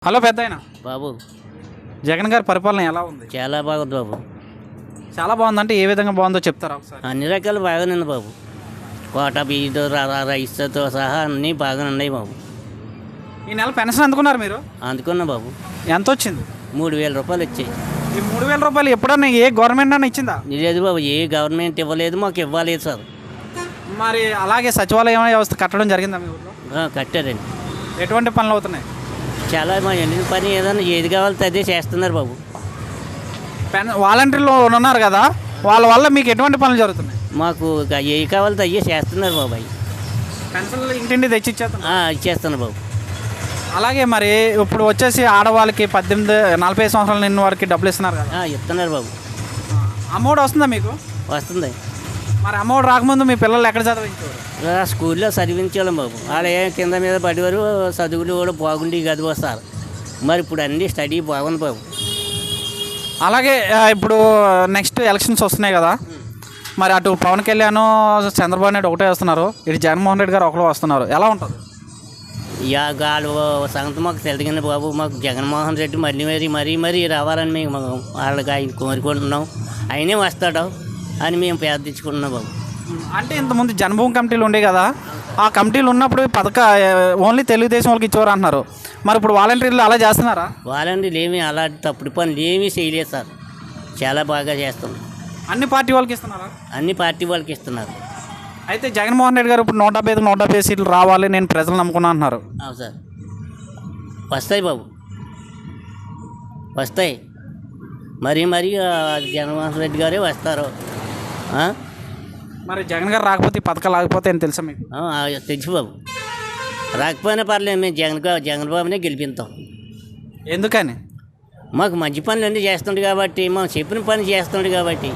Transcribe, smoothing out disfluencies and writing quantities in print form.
Hello పెద్దాయన బాబు, జగన్ గారి పరిపాలన ఎలా ఉంది? చాలా బాగుంది బాబు. చాలా బాగుందంటే ఏ విధంగా బాగుందో చెప్తారా ఒకసారి? అన్ని రకాలు బాగానే ఉంది బాబు. కోట బీజుతో రైస్తో సహా అన్నీ బాగానే ఉన్నాయి బాబు. ఈ నెల పెన్షన్ అందుకున్నారు మీరు? అందుకున్నా బాబు. ఎంత వచ్చింది? 3,000 రూపాయలు వచ్చాయి. ఈ 3,000 రూపాయలు ఎప్పుడన్నా ఏ గవర్నమెంట్ అన్న ఇచ్చిందా? లేదు బాబు, ఏ గవర్నమెంట్ ఇవ్వలేదు, మాకు ఇవ్వలేదు సార్. మరి అలాగే సచివాలయం వ్యవస్థ కట్టడం జరిగిందా మీ ఊళ్ళో? కట్టారండి. ఎటువంటి పనులు అవుతున్నాయి? చాలా మా ఎండిన పని ఏదైనా ఏది కావాలో అదే చేస్తున్నారు బాబు. వాలంటీర్లు ఉన్నారు కదా, వాళ్ళ వల్ల మీకు ఎటువంటి పనులు జరుగుతున్నాయి? మాకు ఏవి కావాలో అయ్యే చేస్తున్నారు బాబు. అవి పెన్షన్లు ఇంటింటి తెచ్చి ఇచ్చేస్తున్నారు బాబు. అలాగే మరి ఇప్పుడు వచ్చేసి ఆడవాళ్ళకి 18-45 సంవత్సరాలు నిన్న వారికి డబ్బులు ఇస్తున్నారు కదా, ఇస్తున్నారు బాబు. అమౌంట్ వస్తుందా మీకు? వస్తుంది. మరి అమౌంట్ రాకముందు మీ పిల్లలు ఎక్కడ చదివించారు? స్కూల్లో చదివించాలి బాబు. వాళ్ళు కింద మీద పడేవారు, చదువులు కూడా బాగుండి గది వస్తారు. మరి ఇప్పుడు అన్నీ స్టడీ బాగుంది బాబు. అలాగే ఇప్పుడు నెక్స్ట్ ఎలక్షన్స్ వస్తున్నాయి కదా, మరి అటు పవన్ కళ్యాణ్ చంద్రబాబు నాయుడు ఒకటే వస్తున్నారు, ఇటు జగన్మోహన్ రెడ్డి గారు ఒకరు వస్తున్నారు, ఎలా ఉంటుంది? వాళ్ళు సంగతి మాకు తెలియదు బాబు. మాకు జగన్మోహన్ రెడ్డి మరీ రావాలని మేము వాళ్ళకి ఆయన కోరుకుంటున్నాం. ఆయనే వస్తాడు అని మేము ప్రార్థించుకుంటున్నాం బాబు. అంటే ఇంతకుముందు జన్మభూమి కమిటీలు ఉండే కదా, ఆ కమిటీలు ఉన్నప్పుడు ఓన్లీ తెలుగుదేశం వాళ్ళకి ఇచ్చేవారు అంటున్నారు, మరి ఇప్పుడు వాలంటీర్లు అలా చేస్తున్నారా? వాలంటీర్లు ఏమీ అలాంటి తప్పుడు పనులు ఏమీ చేయలేదు సార్. చాలా బాగా చేస్తున్నాం. అన్ని పార్టీ వాళ్ళకి ఇస్తున్నారా? అన్ని పార్టీ వాళ్ళకి ఇస్తున్నారు. అయితే జగన్మోహన్ రెడ్డి గారు ఇప్పుడు 175 సీట్లు రావాలి, నేను ప్రజలు నమ్ముకున్నా అంటున్నారు. అవును సార్, వస్తాయి బాబు, వస్తాయి. మరీ జగన్మోహన్ రెడ్డి గారే వస్తారు. మరి జగన్ గారు రాకపోతే ఈ పథకాలు ఆగిపోతే అని తెలుసా మీకు? తెలుసు బాబు. రాకపోయినా పర్లేదు, మేము జగన్ బాబునే గెలిపిస్తాం. ఎందుకని? మాకు మంచి పనులు అన్నీ చేస్తుండే కాబట్టి, మాకు చెప్పిన పని చేస్తుండే కాబట్టి.